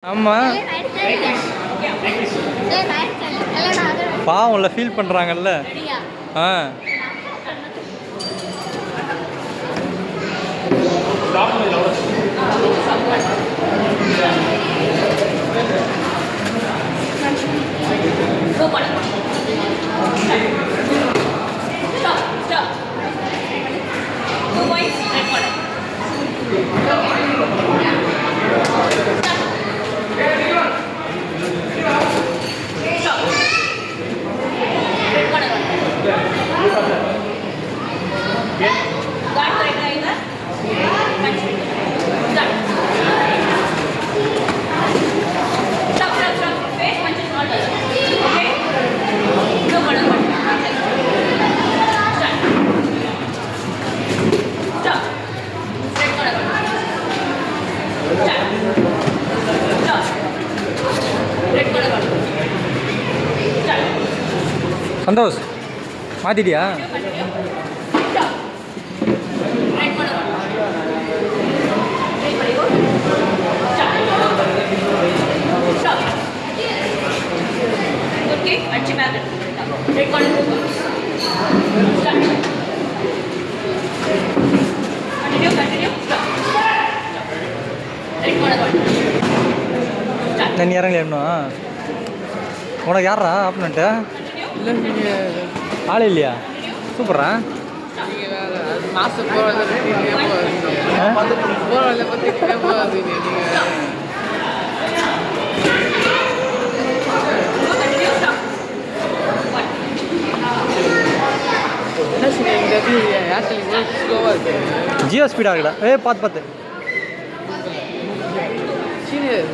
ஆமாம் பாவம்ல ஃபீல் பண்ணுறாங்கல்ல. ஆ சந்தோஷ் மாத்திட்டியா? நீ இறங்கல இன்னும். உனக்கு யாரா ஆப்னண்ட்டு? ஆள் இல்லையா? சூப்பரா. மாசம் போகிறத பற்றி போகாது. ஜியோ ஸ்பீடாக இருக்குடா. பார்த்து சீனியர்